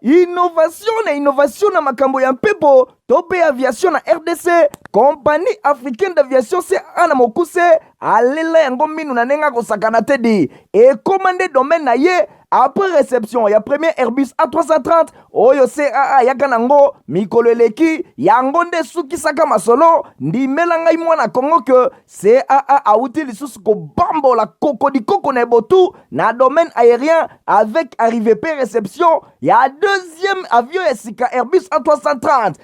Innovation na makambo ya mpepo tope aviation na RDC. Compagnie africaine d'aviation CAA na mokuse alela yango minu na nenga kosakana te di et commandé domaine na ye. Après réception ya premier Airbus A330 oyo CAA yaka nango mikolo eleki yango nde sukisaka masolo ndimela ngai mwana Kongo ke CAA auti lisusu kobambola koko na botu na domaine aérien avec arrivée pe réception ya deuxième avion esika Airbus A330.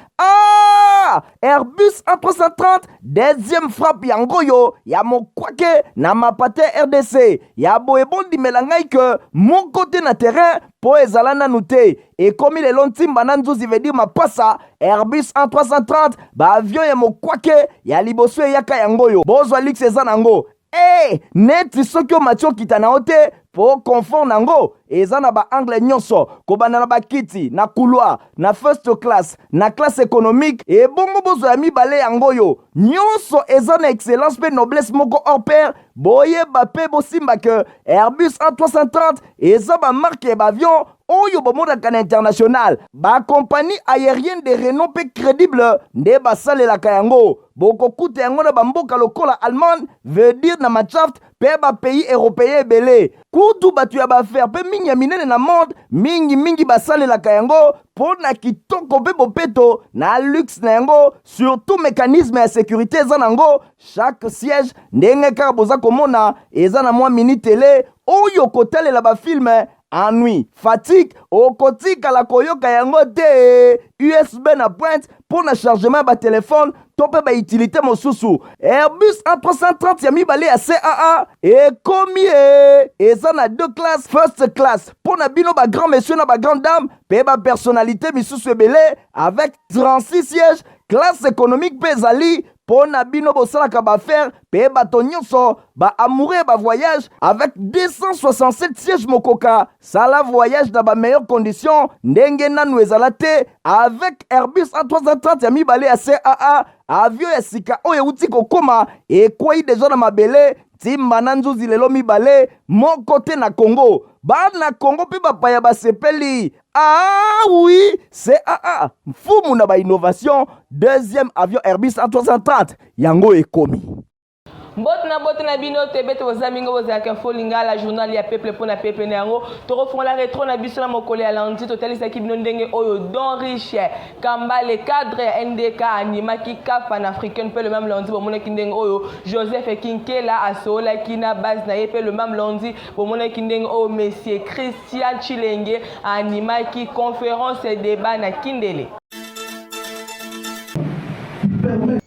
Airbus A330 deuxième frappe yango yo ya mokwake na mapate RDC ya boebondi melangai ke mon côté na terrain po ezala nanu te ekomi lelo ntimba na nzuzi veut dire mapasa Airbus A330 ba avion ya mokwake ya liboso eyaka yango yo bozwa lux eza nango neti soki omatio kita na ote po confort nango eza na ba angle nyonso kobanda na bakiti na couloir na first class na classe économique et bongo bozo ya mibale yango yo nyonso eza na excellence pe noblesse moko hors pair boyeba pe bosimba ke Airbus A330 eza ba marque ba avion oyo bomodaka na international ba compagnie aérienne de renom pe crédible nde basalelaka yango bokokuta yango na bamboka lokola Allemagne veut dire na Machaft pe ba pays européen ebele kutu batu ya baaffaire pe mingi ya minene na monde mingi basalelaka yango po na kitoko pe bopeto na luxe na yango surtout mécanisme ya sécurité eza nango chaque siège ndenge kaka boza komona eza na mwa mini télé oyo kotalela bafilme ennui, fatigue, okotika la koyoka yango te USB na pointe pour na chargement ba téléphone tope ba utilité mosusu Airbus A330 ya mibale ya CAA ekomi eza na deux classes first class pour na bino ba grand monsieur na ba grande dame pe ba personnalité misusu ebele avec 36 sièges classe économique pe ezali po na bino bosalaka baaffaire pe bato nyonso ba amoureux ba voyage avec 267 sièges mokoka sala voyage na ba meilleures conditions ndenge nanu ezala te avec Airbus A330 ya mibale ya CAA avion ya sika oyo euti kokoma ekwei deja na mabele timba na nzuzi lelo mibale moko te na Congo bana Congo pe bapaya basepeli oui CAA mfumu na ba innovation deuxième avion Airbus A330 yango ekomi Bote na bino tebete bozamingo bozaka folinga la journal ya peuple pour na peuple nango to la rétro na biso na mokole ya lundi to talisa ki bino ndenge oyo don riche kamba le cadre NDK anima ki CAF panafricaine pe le même lundi bomona ki ndenge oyo Joseph Kinkela asola ki na base na ye pe le même lundi bomona ki ndenge oyo monsieur Christian Chilenge anima ki conférence et débat na Kindele.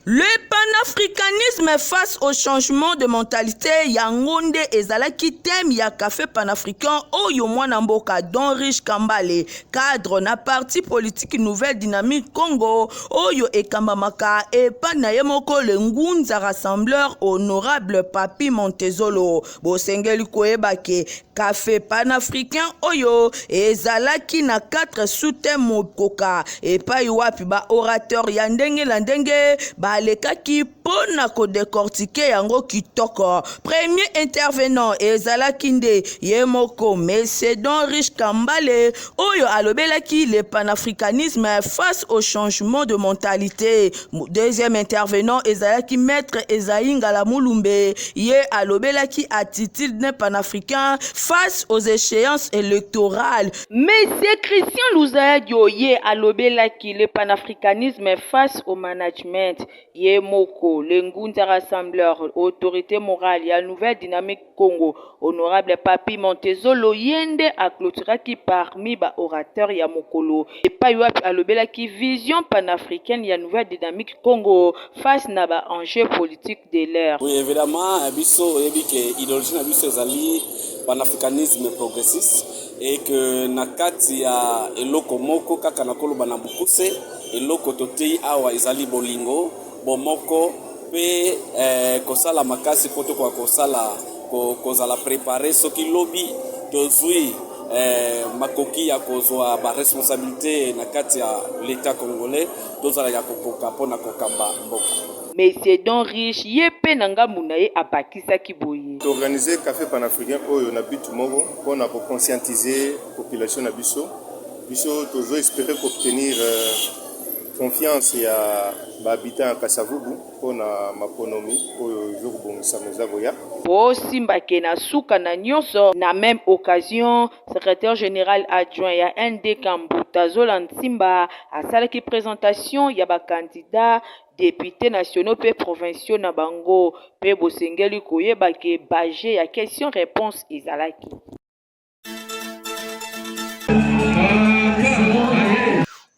Le panafricanisme face au changement de mentalité yangonde ezalaki thème ya café panafricain oyo mwana mboka Don Riche Kambale cadre na parti politique nouvelle dynamique Congo oyo ekambamaka epa na ye moko le ngunza rassembleur honorable Papi Montezolo bosengeli koyebake café panafricain oyo ezalaki na 4 sous-thèmes mokoka epa iwapi ba orateur ya ndenge la ndenge balekaki pona ko décortiquer yango kitoko. Premier intervenant ezalaki nde yemoko Monsieur Don Riche Kambale oyo alobelaki le panafricanisme face au changement de mentalité. Deuxième intervenant ezalaki maître Esaïe Ngala Mulumbe ye alobelaki attitude panafricain face aux échéances électorales. Monsieur Christian Luzadio ye alobelaki le panafricanisme face au management. Yemoko, le Ngunza rassembleur, autorité morale, ya nouvelle dynamique Congo, honorable Papi Montezolo, yende a clôturaki parmi ba orateurs ya mokolo. Et pas yuap alobela ki vision panafricaine ya nouvelle dynamique Congo face na ba enjeux politiques de l'ère. Oui, évidemment, biso yebike idéologie na biso ezali panafricanisme progressiste et que nakati ya eloko moko kaka nakoloba na bukuse eloko totei awa ezali bolingo bomoko pe kosala makasi poto kwa kosala kozala préparer soki lobby tozui makoki ya kozwa ba responsabilité na kati ya l'état congolais tozala ya kokoka pona kokamba mboka. Monsieur Don Riche yepe nanga munaye abakisa kiboye. Organiser café panafricain oyo na bitu moko pour conscientiser population na biso. Biso tozo espérer obtenir confiance ya habitant Kasavubu pour na makonomi oyo jour bongisa mozaboya. Po simbake na suka na nyonso na même occasion secrétaire général adjoint ya ND Kambuta Zoland Simba asalaki présentation ya ba candidat députés nationaux pe provinciaux na bango pe bosengeli koyeba ke baje ya question réponse ezalaki.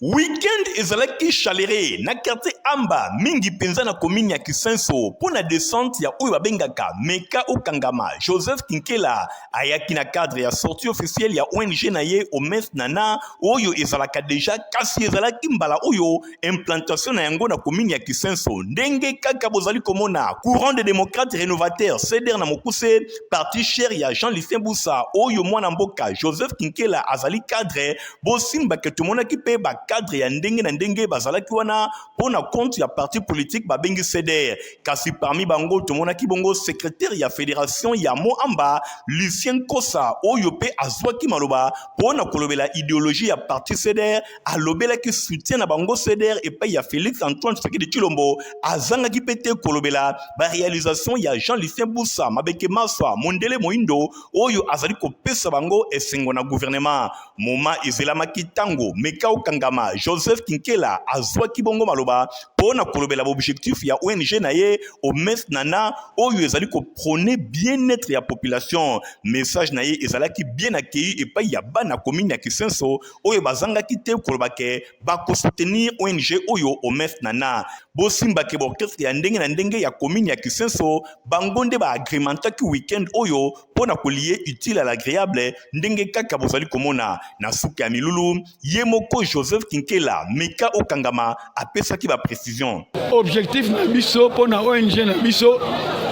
Weekend ezalaki chaléré na quartier Amba mingi penza na commune ya Kisenso pour na descente ya oyo babengaka Meka Okangama Joseph Kinkela ayaki na cadre ya sortie officielle ya ONG na ye Omes Nana oyo ezalaka déjà kasi ezalaki mbala oyo implantation na yango na commune ya Kisenso ndenge kaka bozali komona courant des démocrates rénovateurs CDR na mokuse parti cher ya Jean-Lucien Boussa oyo mwana mboka Joseph Kinkela azali cadre bosimba ke tumonaki pe ba cadre ya ndenge na ndenge bazalaki wana pona compte ya parti politique babengi CDR kasi parmi bango tomonaki bongo secrétaire ya fédération ya Moamba Lucien Kosa oyo pe azwaki maloba pona kolobela idéologie ya parti CDR alobelaki soutien na bango CDR et pa ya Félix Antoine Tshisekedi Tshilombo azangaki pete kolobela ba réalisation ya Jean-Lucien Boussa Mabeke Maswa Mondele Moindo oyo azali kopesa bango esengo na gouvernement moma ezelamaki tango Meka Okangama Joseph Kinkela azwaki bongo maloba pona kolobela objectif ya ONG na ye Omes Nana oyo ezali ko prôner bien-être ya population message na ye ezalaki bien accueilli et pa ya bana commune ya Kisenso oyo bazangaki te koloba ke ba ko soutenir ONG oyo Omes Nana bosimba ke orchestre ya ndenge na ndenge ya commune ya Kisenso bangonde ba agrémentaki weekend oyo pona kolier utile à l'agréable ndenge kaka bozali komona na suka ya milulu yemoko Joseph Kinkela Meka Okangama apesaki ba précision objectif na biso pona ONG na biso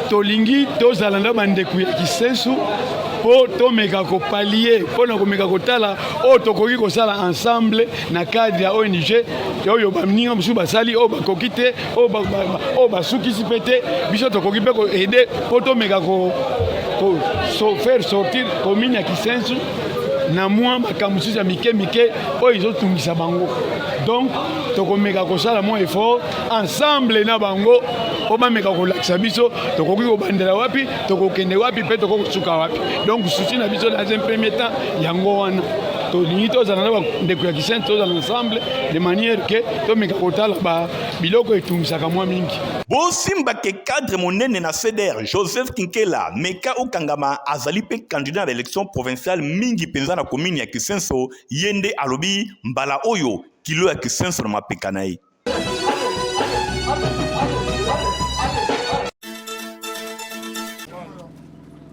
tolingi tozalanda bandeko ya Kisensu po tomeka ko palier pona komeka kotala o tokoki kosala ensemble na cadre ya ONG oyo bamninga musu basali o bakokite o basukisi pete biso tokoki pe ko aider po tomeka ko faire sortir commune ya Kisensu na mwa makambo ya mike oyo ezotungisa bango donc tokomeka kosala mo effort ensemble na bango po bameka kolakisa biso tokoki kobandela wapi tokokende wapi pe tokokosuka wapi donc souci na biso dans un premier temps yango wana tolingi tozala na bandeko ya Kisenso tozala ensemble de manière que tomeka kotala ba biloko etungisaka mwa mingi bosimba ke cadre monene na CDR Joseph Kinkela Meka Okangama azali pe candidat à l'élection provinciale mingi penza na commune ya Kisenso yende alobi mbala oyo kilo ya Kisenso na mapeka na ye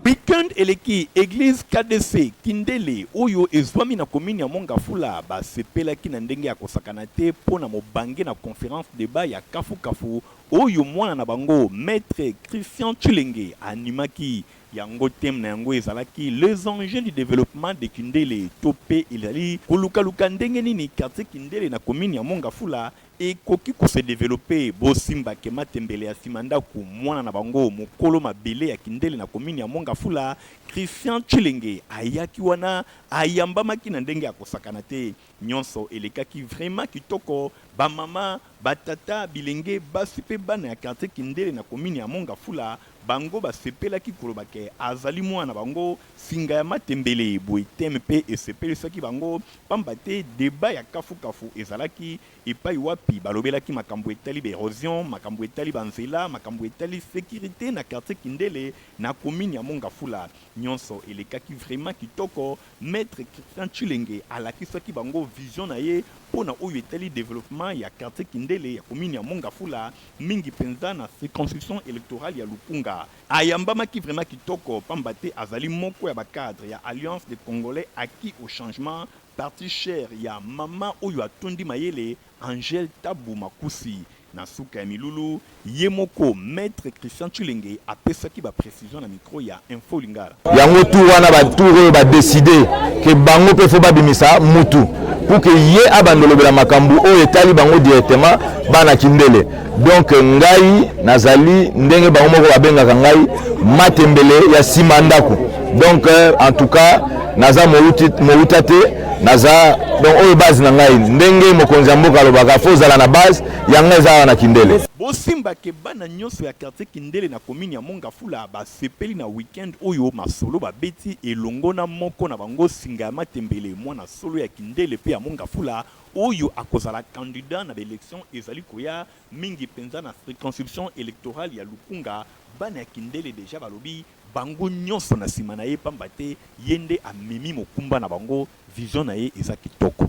Weekend eleki église KDC Kindele oyo ezwami na commune ya Mongafula ba sepelaki na ndenge ya kosakana te pona mobange na conférence débat ya kafu oyo mwana na bango maître Christian Tshilenge animaki yango tem na yango ezalaki les enjeux du développement de Kindele topé ilali kolukaluka ndenge nini quartier Kindele na commune ya Mongafula et koki ko se développer bosimba ke matembele ya simanda ku mwana na bango mokolo mabele ya Kindele na commune ya Mongafula Christian Tshilenge ayaki wana ayambamaki na ndenge ya kosakana te nyonso elekaki vraiment kitoko ba mama batata bilenge basi pe bana ya quartier Kindele na commune ya Mongafula bango basepelaki koloba ke azali mwana bango singa ya matembele boiteme pe esepelisaki bango pamba te débat ya kafu ezalaki epai wapi balobelaki makambo etali érosion makambo etali banzela makambo etali sécurité na quartier Kindele na commune ya Mongafula nyonso elekaki vraiment kitoko maître Christian Tshilenge alakisaki bango vision na ye pona oyo etali développement ya quartier Kindele ya commune ya Mongafula mingi penza na circonscription électorale ya Lupunga ayambamaki vraiment kitoko pamba te azali moko ya cadre ya Alliance des Congolais acquis au changement parti cher ya mama oyo atondi mayele Angèle Tabu Makusi na suka ya milulu yemoko maître Christian Tshilenge apesaki ba précision na micro ya Info Lingala yango tu wana ba tour ba décider que bango pe fo ba bimisa mutu pour que ye abandolobela makambu oyo etali bango directement bana kindele. Donc ngai nazali ndenge bango moko babengaka ngai matembele ya simandako. Donc en tout cas naza mouta te naza donc oyo base na ngai ndenge mokonzi ya mboka alobaka fo zala na base ya ngai eza na kindele. Bosimba ke bana nyonso ya quartier kindele na commune ya Mongafula basepeli na weekend oyo masolo babeti elongo na moko na bango singa matembele mwana solo ya kindele pe ya Mongafula oyo akozala candidat na l'élection ezali koya mingi penza na circonscription électorale ya Lukunga. Bana ya kindele deja balobi bango nyonso na sima na ye pamba te yende amemi mokumba na bango vision na ye eza kitoko.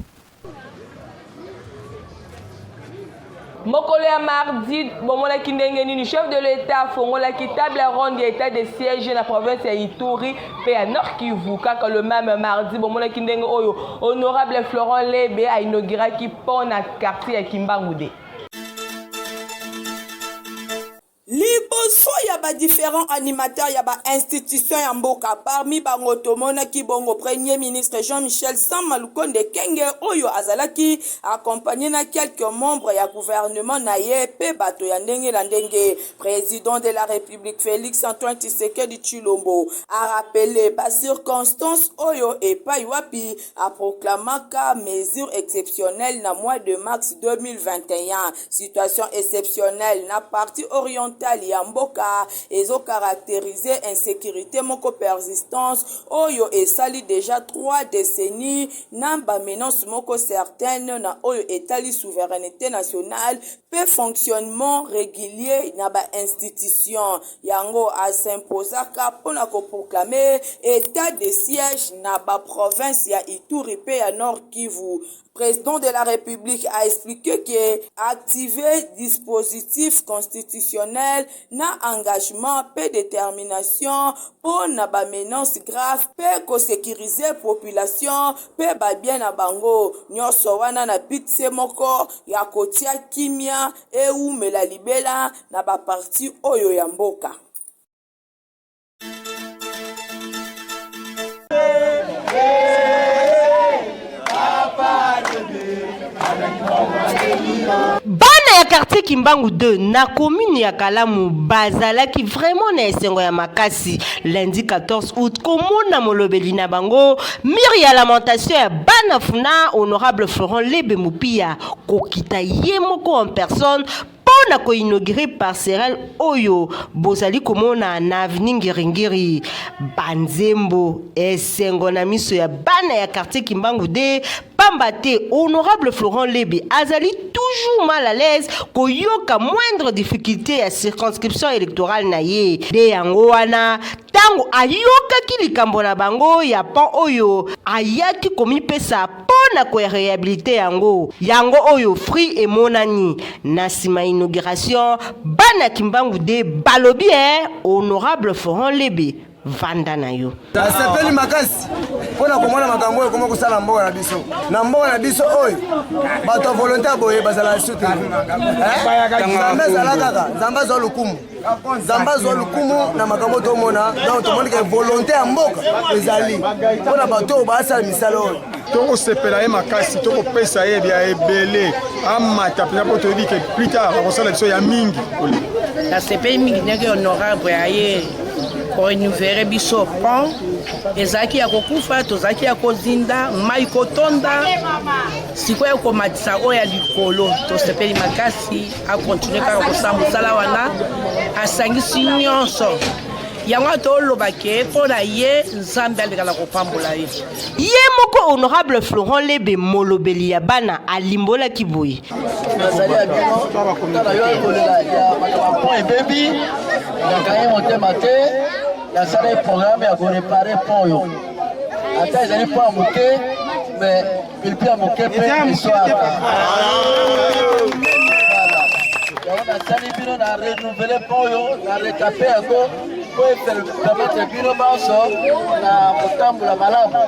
Mokolo ya mardi bomonaki ndenge nini chef de l'état afongolaki table ronde ya état de siège na province ya Ituri pe ya Nord Kivu kaka le même mardi bomonaki ndenge oyo honorable Florent Lebe a inauguraki pont na quartier ya Kimbangude. Liboso ya ba différents animateurs ya ba institution ya mboka parmi bango tomonaki bongo premier ministre Jean-Michel Sama Lukonde Kenge oyo azalaki accompagné na quelques membres ya gouvernement na ye pe bato ya ndenge na ndenge. Président de la République Félix Antoine Tshisekedi Tshilombo a rappelé ba circonstances oyo epai wapi a proclamaka mesure exceptionnelle na mois de mars 2021. Situation exceptionnelle na partie orientale ya mboka ezo caractériser insécurité moko persistance oyo esali déjà 3 décennies na ba menace moko certaine na oyo etali souveraineté nationale pe fonctionnement régulier na ba institution yango a s'imposaka pona ko proclamer état de siège na ba province ya Ituri pe ya Nord Kivu. Président de la République a expliqué que activer dispositif constitutionnel na engagement pe détermination pour na ba menace grave pe ko sécuriser population pe ba bien na bango nyonso wana na bitse moko ya kotia kimia e umela libela na ba parti oyo ya mboka. Bana ya quartier Kimbangu 2 na commune ya Kalamu bazalaki vraiment na esengo ya makasi lundi 14 août komona molobeli na bango mur ya lamentation ya bana funa honorable Florent Lebe Mupia kokita ye moko en personne pona ko inaugurer parcelle oyo bozali komona na avenue Ngiringiri banzembo esengo na miso ya bana ya quartier Kimbangu 2 pambate honorable Florent Lebe azali toujours mal à l'aise koyoka moindre difficulté à circonscription électorale na ye de yango wana tango ayoka kilikambo na bango ya pan oyo ayaki komi pesa pona ko réhabiliter yango oyo free emonani na sima inauguration bana Kimbangu de balobi honorable Florent Lebe vanda na yo tasepeli makasi pona komona makambo oyo koma kosala mboka na biso oyo bato volontaire boye bazala soute zamba zwa lukumu na makambo tomona donc tomoni ke volonté ya mboka ezali pona bato oyo basala misala oyo tokosepela ye makasi tokopesa ye bya ebele amata mpena mpo toyebi ke plus tard akosala biso ya mingi nasepeli mingi ndenge honorable ya ye korenuvere biso pont ezalaki ya kokufa tozalaki ya kozinda mai kotonda sikoyo komatisa oyo ya likolo tosepeli makasi akontinue kaka kosala mosala wana asangisi nyonso yango tolobake mpona ye nzambe alekala kopambola ye moko honorable Florent Lebe molobeli ya bana alimbolaki boye nazali ya bino tala yo ekolela ya makambo ebebi yakaye motema te yasala programme ya korepare pont oyo ata ezali po ya moke mais pilpi ya moke mpe esoaka yango nasali bino na renouvele pont oyo na retape yango po epermettre bino banso na kotambola malamu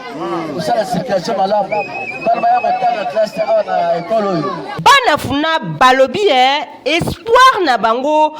kosala circulation malamu bana baya kotanga classe awa na ekole oyo bana funa balobi espoir na bango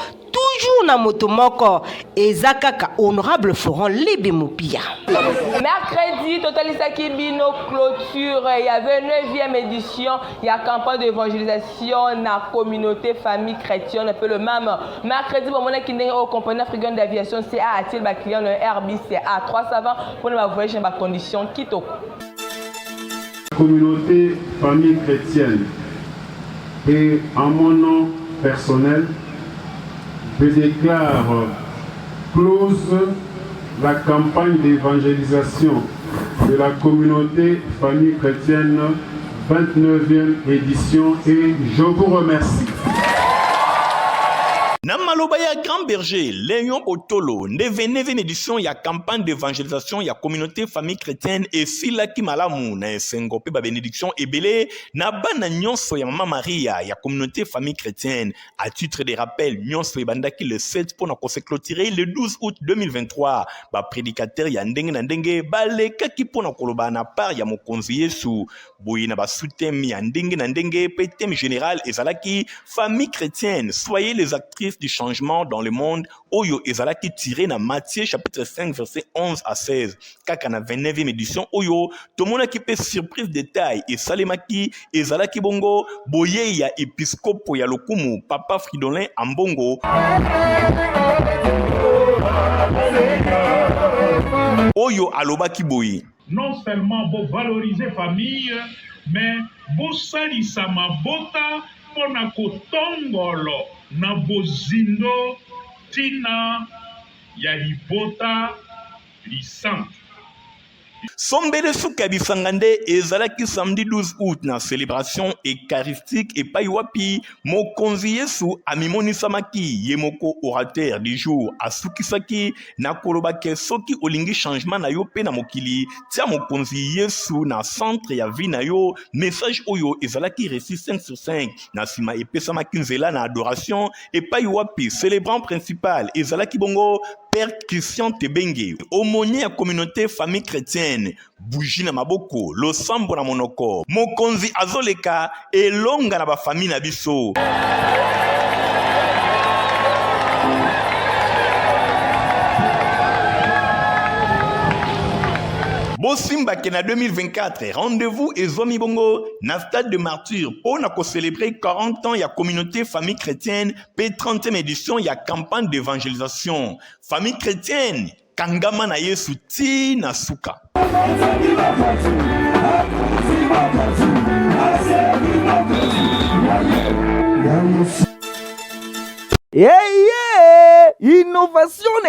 toujours na moto moko eza kaka honorable Florent Lebemopia. Mercredi, totalisaki bino clôture, il y avait 9e édition, il y a campagne d'évangélisation dans la communauté famille chrétienne, un peu le même. Mercredi, bon, on a qui au compagnie africaine d'aviation CA a-t-il ba client le RBCA 320 pour nous voyager dans conditions Kitoko. Communauté famille chrétienne et en mon nom personnel, je déclare close la campagne d'évangélisation de la communauté famille chrétienne 29e édition et je vous remercie. Na maloba ya Grand Berger, Léon Otolo, 9e édition ya campagne d'évangélisation ya communauté famille chrétienne et Silaki Malamu na esengo pe ba bénédiction ebele na bana nyonso ya Mama Maria ya communauté famille chrétienne. À titre de rappel, nyonso ebandaki le 7 pour na se clôturer le 12 août 2023. Ba prédicateur ya ndenge na ndenge balekaki pour na koloba na part ya mokonzi Yesu. Boyi na ba soutien ya ndenge na ndenge pe thème général ezalaki famille chrétienne, soyez les actrices du changement dans le monde. Oyo ezalaki tiré na Matthieu chapitre 5 verset 11 à 16. Kaka na 29e édition oyo tomona ki pe surprise détail et salemaki ezalaki bongo boye ya épiscope ya lokumu Papa Fridolin Ambongo. Oyo alobaki boye. Non seulement vous valoriser famille, mais vous salissez ma bota pour na kotongolo na bozindo tina ya libota lisante. Sombele suka bisangande ezalaki samedi 12 août na célébration eucharistique et paiwapi mokonzi Yesu amimonisamaki yemoko orateur du jour asukisaki na kolobake soki olingi changement na yo pe na mokili tia mokonzi Yesu na centre ya vie na yo. Message oyo ezalaki reçu 5 sur 5 na sima epesamaki nzela na adoration et paiwapi célébrant principal ezalaki bongo Père Christian Tebenge, aumônier à communauté famille chrétienne, bougie na maboko, losambo na monoko, mokonzi azoleka et longa na ba famille na biso. Bosimba Kena 2024, rendez-vous et Zomi Bongo, na stade de martyr, pour na célébrer 40 ans ya communauté famille chrétienne, p 30e édition ya campagne d'évangélisation. Famille chrétienne, Kangama na Yesu ti na suka.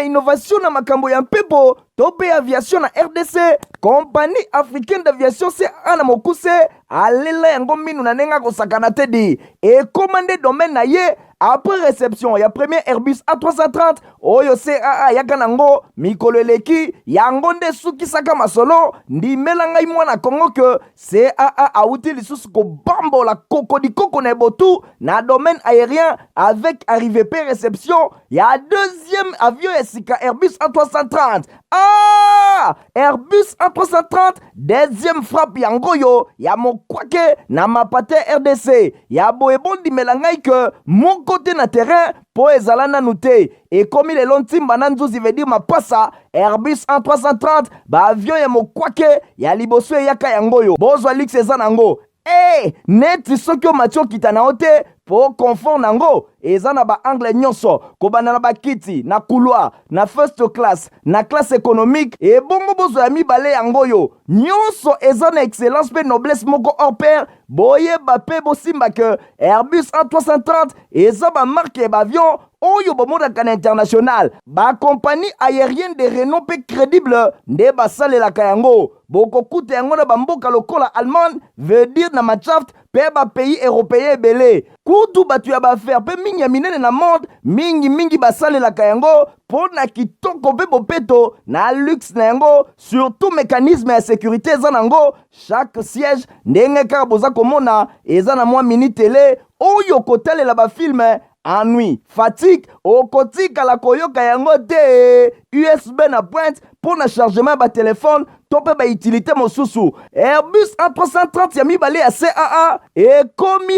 Innovation na makambo ya mpepo tope aviation na RDC compagnie africaine d'aviation CA na mokuse alela yango minu na nenga kosakana tedi et commandé domaine na ye après réception ya premier Airbus A330 oyo CAA yaka nango mikolo eleki yango nde sukisaka masolo ndimela ngai mwana Kongo ke CAA auti lisusu kobambola koko na botu na domaine aérien avec arrivée pe réception ya deuxième avion esika Airbus A330. Airbus A330 deuxième frappe yango yo ya mokwake na mapate RDC ya boebondi melangai ke mon côté na terrain po ezalana nute et comme les lontimba na nzuzi veut dire mapasa Airbus A330 ba avion ya mokwake ya liboso yaka yango yo bozwa lix eza nango neti soki o matio kita na ote po confort nango eza na ba angle nyonso kobana na bakiti na couloir na first class na classe économique et bongo bozo ya mibale yango yo nyonso eza na excellence pe noblesse moko hors pair boye bape bosimba ke Airbus A330 eza ba marque ba avion oyo bomodaka na international ba compagnie aérienne de renom pe crédible nde basalelaka yango bokokuta yango na bamboka lokola Allemagne veut dire na Machaft pe ba pays européen ebele kutu batu ya bafaire pe mingi ya minene na monde mingi basalelaka yango po na kitoko pe bopeto na luxe na yango surtout mécanisme ya sécurité eza nango chaque siège ndenge kaka boza komona eza na mwa mini télé oyo kotalela ba film ennui, fatigue, okotika la koyoka yango te. USB na pointe pour le chargement ba téléphone, tope ba utilité mosusu. Airbus A330 ya mibale ya CAA et komi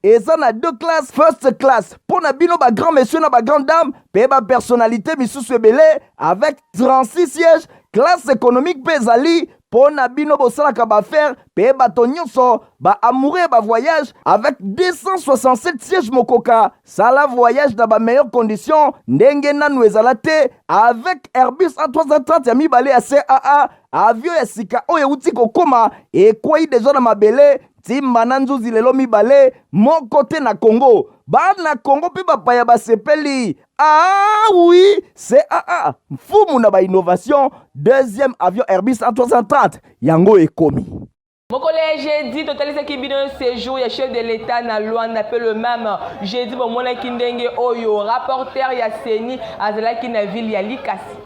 et ça na deux classes, first class pour na bino ba grand monsieur na ba grande dame, pe ba personnalité misusu ebele avec 36 sièges, classe économique pezali. Pona bino bosalaka ba faire pe bato nyonso ba amoureux ba voyage avec 267 sièges mokoka. Sala voyage dans ba meilleures conditions ndenge nanu ezala te avec Airbus A330 ya mibale ya CAA. Avion ya sika oyo uti kokoma e kwai deja na mabele timba na nzuzi lelo mibale mon côté na Congo. Ba na Congo pe bapaya basepeli. Ah oui, CAA mfumu na ba innovation. Deuxième avion Airbus A330 yango ekomi. Mokole jeudi totalisa ki bino séjour ya chef de l'État na Luanda pe le même jeudi bomona kindenge oyo rapporteur ya Seni azalaki na ville ya Likasi.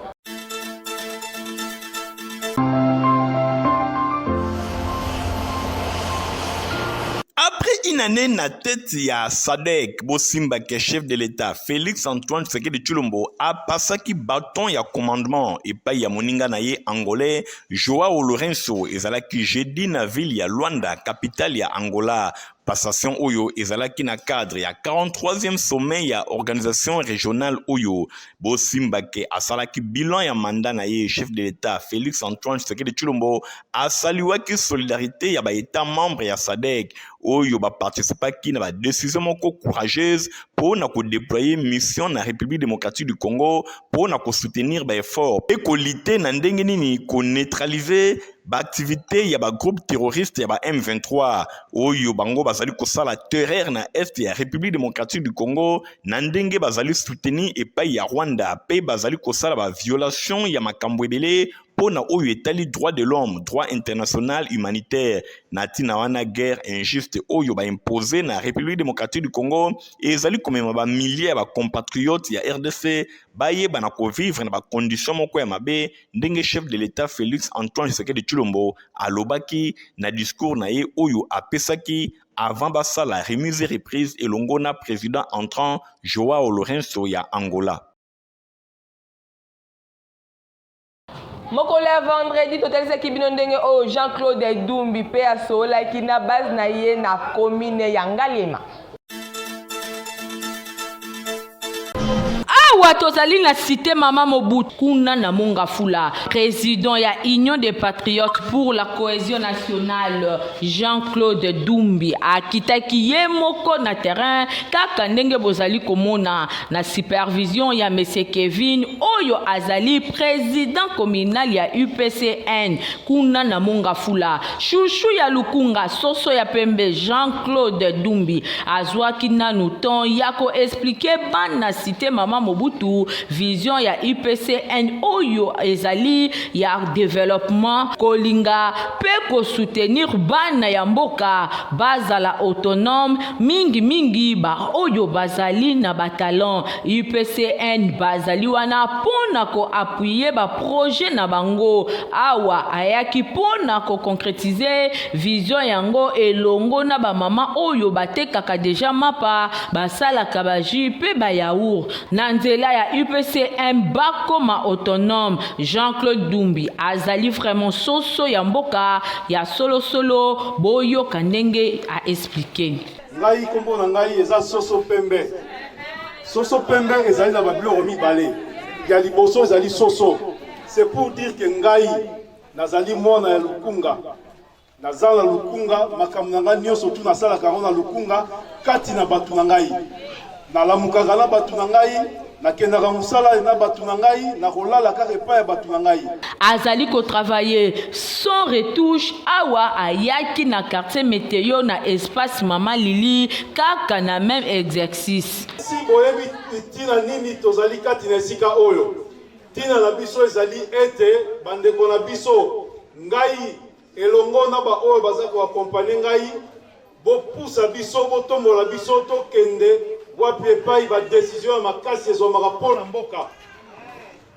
Après une année na tête ya Sadek Bosimba ke chef de l'État Félix Antoine Tshisekedi Tshilombo a passaki bâton ya commandement et pa ya moninga na ye angolais Joao Lourenço ezalaki jeudi na ville ya Luanda capitale ya Angola. Passation Oyo ezalaki na cadre ya 43e sommet ya organisation régionale Oyo. Bosimba ke asalaki bilan ya mandat na ye chef de l'État Félix Antoine Tshisekedi Tshilombo asaliwaki solidarité ya ba état membre ya SADC Oyo ba participaki na ba décision moko courageuse pour na ko déployer mission na République démocratique du Congo pour na ko soutenir ba effort et ko lutter na ndenge nini ko neutraliser ba activité ya ba groupe terroriste ya ba M23 Oyo bango bazali kosala terreur na est ya République démocratique du Congo na ndenge bazali soutenir epai ya Rwanda pe bazali kosala ba violation ya makambo ebele pona oyo etali droit de l'homme, droit international humanitaire natina wana guerre injuste oyo ba imposé na République démocratique du Congo ezali komema ba milliers ba compatriotes ya RDC baye bana ko vivre na ba condition moko ya mabe ndenge chef de l'État Félix Antoine Tshisekedi Tshilombo alobaki na discours na ye oyo apesaki avant basa la remise et reprise elongo na président entrant Joao Lourenço ya Angola. Mokole vendredi totalisa ki bino ndenge o Jean-Claude Dumbi pe asola ki na base na ye na commune ya Ngaliema. Awa tozali na cité Mama Mobutu kuna na Mongafula, président ya Union des Patriotes pour la cohésion nationale Jean-Claude Dumbi akitaki ye moko na terrain kaka ndenge bozali komona na supervision ya monsieur Kevin oyo azali président communal ya UPCN kuna na Mongafula. Chouchou ya Lukunga soso ya pembe Jean-Claude Dumbi azwaki nanu ton yako expliquer bana cité Mama Mobutu vision ya IPCN oyo ezali ya développement kolinga pe ko soutenir bana ya mboka bazala autonome mingi ba oyo bazali na batalon IPCN bazali wana pona ko appuyer ba projet na bango awa ayaki pona ko concrétiser vision yango elongo na ba mama oyo batekaka deja mapa basala kabaji pe ba yaourt nzela ya UPCN bakoma autonome Jean-Claude Dumbi azali vraiment soso ya mboka ya solo boyo kanenge a expliquer. Ngai kombo na ngai eza soso pembe. Soso pembe ezali na babiloko mibale. Ya liboso ezali soso. C'est pour dire que ngai nazali mwana ya Lukunga. Nazala Lukunga makambo na ngai nyonso tu nasala kango na Lukunga kati na batu na ngai. Nalamukaka na batu na ngai. Nakendaka musala na batu na ngai na kolala kaka epai ya batu na ngai. Azali ko travailler sans retouche awa ayaki na quartier météo na espace Mama Lili kaka na même exercice. Si boyebi tina nini tozali kati na esika oyo. Tina na biso ezali ete bandeko na biso ngai elongo na ba oyo baza ko accompagner ngai bo pousa biso bo tombola biso to kende wapi epai ba décision ya makasi ezomaka mpona mboka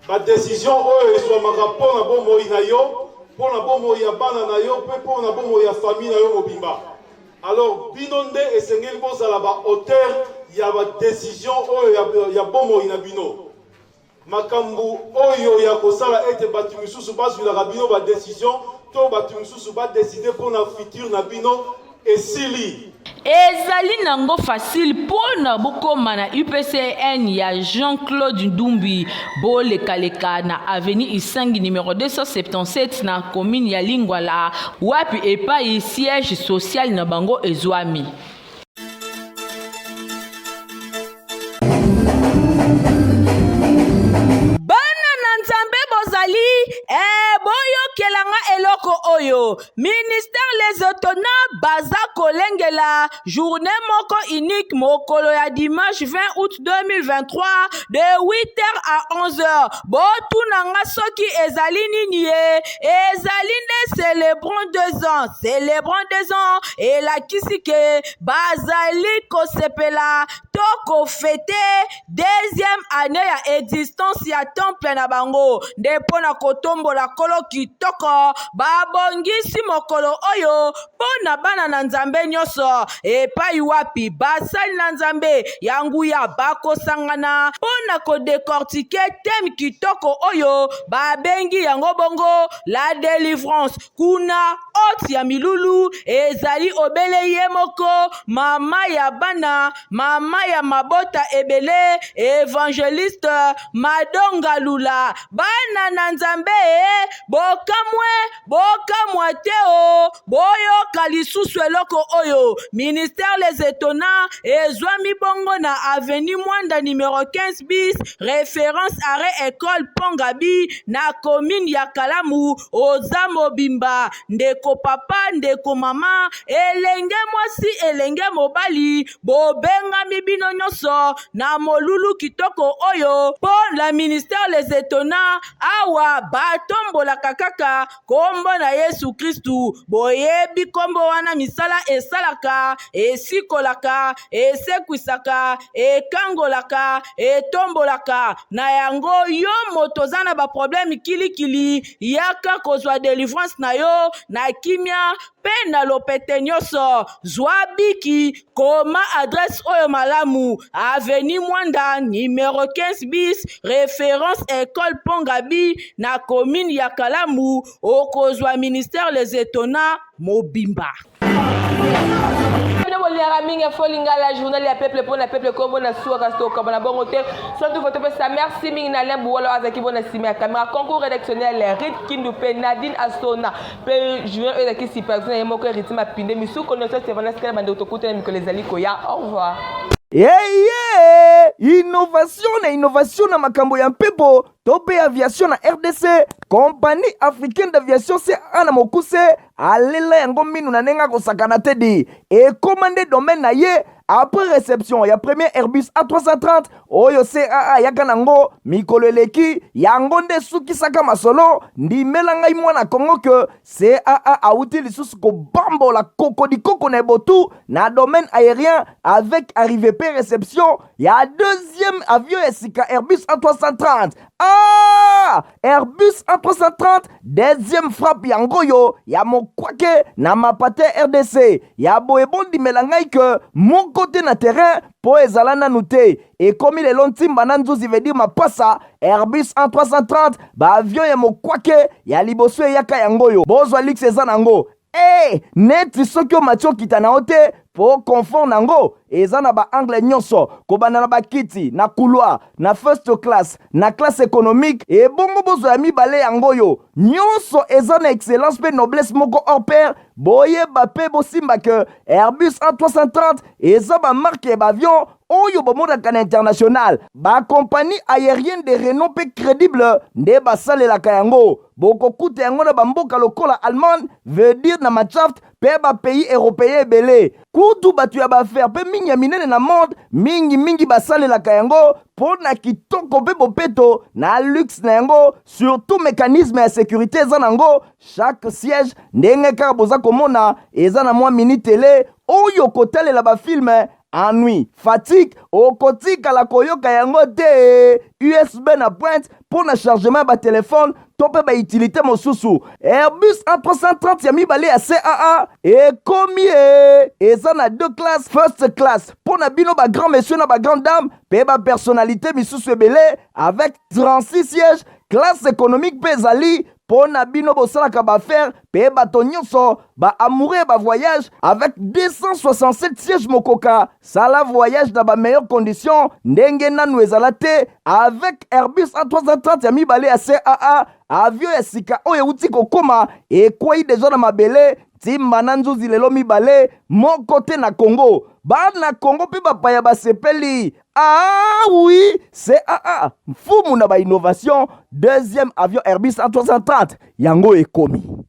ba décision oyo ezomaka mpona bomoi na yo mpona bomoi ya bana na yo mpe mpona bomoi ya famille na yo mobimba. Alors bino nde esengeli bozala ba auteur ya badécision oyo ya bomoi na bino makambo oyo ya kosala ete bato misusu bazwilaka bino badécision to bato misusu badeside mpona futur na bino esili ezali nango facile mpona bokoma na UPCN ya Jean-Claude Ndumbi bolekaleka na avenue Isangi numéro 277 na commune ya Lingwala wapi epai siège social na bango ezwami. Bana na Nzambe bozali boyokelanga eloko oyo ministère les autonome baza kolengela journée moko unique mokolo ya dimanche 20 août 2023 de 8h à 11h botunanga soki ezali nini ye ezali nde célébrant 2 ans elakisi ke bazali kosepela to kofete deuxième année ya existence ya temple na bango nde pona kotombola kolo kitoko babongisi mokolo oyo pona bana na Nzambe nyonso epai wapi basali na Nzambe ya nguya bakosangana pona kodecortike thème kitoko oyo babengi yango bongo la délivrance kuna oti ya milulu ezali obele ye moko mama ya bana mama ya mabota ebele évangéliste Madonga Lula bana na Nzambe bokamwe teo boyoka lisusu eloko oyo ministère les étonnants ezwami bongo na avenue Mwanda numéro 15 bis référence arrêt école Pongabi na commune ya Kalamu oza mobimba ndeko papa ndeko mama elenge mwasi elenge mobali bobengami bino nyonso na molulu kitoko oyo po la ministère les étonnants awa batombolaka kaka kombo na Yesu Kristu boyebi kombo wana misala esalaka esikolaka esekwisaka ekangolaka etombolaka na yango yo motoza na ba problème kilikili yaka kozwa délivrance na yo na kimia pe na lopete nyonso zwa biki koma adresse oyo malamu avenue Mwanda numéro 15 bis référence école Pongabi na commune ya Kalamu okozwa ministère les étonnants mobimba. Bolera mingi folinga la journal ya peuple pour na peuple kombo na suwa kasto kabana bongo te surtout votre pesa merci mingi na lembu wala azaki bona sima caméra concours rédactionnel Rit Kindu pe Nadine Asona pe Julien ezaki si personne yemoko rythme pinde misu connaissance c'est vraiment ce que bande autokoute na mikolo ezali koya au revoir. Innovation na makambo ya mpepo tope aviation na RDC compagnie africaine d'aviation c'est ana mokuse alela yango minu na nenga kosakana tedi et commandé domaine na ye après réception ya premier Airbus A330 oyo CAA yaka nango mikolo eleki yango nde sukisaka masolo ndimela ngai mwana Kongo ke CAA auti lisusu kobambola koko na botu na domaine aérien avec arrivée pe réception ya deuxième avion esika Airbus A330 Airbus A330 deuxième frappe yango yo ya mokwake na mapate RDC ya boebondi melangai ke mon côté na terrain po ezala nanu te ekomi lelo ntimba na nzuzi veut dire mapasa Airbus A330 ba avion ya mokwake ya liboso eyaka yango yo bozwa lix eza nango neti soki omatio kita na ote po confort nango eza na ba angle nyonso kobanda na bakiti na couloir na first class na classe économique et bongo bozo ya mibale yango yo nyonso eza na excellence pe noblesse moko hors pair boyeba pe bosimba ke Airbus A330 eza ba marque ba avion oyo bomodaka na international ba compagnie aérienne de renom pe crédible nde basalelaka yango bokokuta yango na bamboka lokola Allemagne veut dire na Machaft pe ba pays européen ebele kutu batu ya bafaire pe mingi ya minene na monde mingi basalelaka yango pona kitoko pe bopeto na luxe na yango surtout mécanisme ya sécurité eza nango chaque siège ndenge kaka boza komona eza na mwa mini télé oyo kotalela bafilme ennui fatigue okotika la koyoka yango te USB na pointe pour na chargement ba téléphone to mpe bautilité mosusu. Airbus A330 ya mibale ya CAA ekomi eza na 2 classes. First class mpo na bino grand messieurs na grand dame mpe personnalité misusu ebele avec 36 sièges. Classe économique mpe ezali mpo na bino bosalaka baaffaire mpe bato nyonso baamoureux voyage avec 267 sièges mokoka. Sala voyage na meilleures conditions ndenge nanu ezala te avec Airbus A330 ya mibale ya CAA. Avion ya sika oyo euti kokoma ekwei deja na mabele timba na nzuzi lelo mibale moko te na Congo. Bana Congo mpe bapaya basepeli. Ah oui, CAA mfumu na innovation. Deuxième avion Airbus A330 yango ekomi.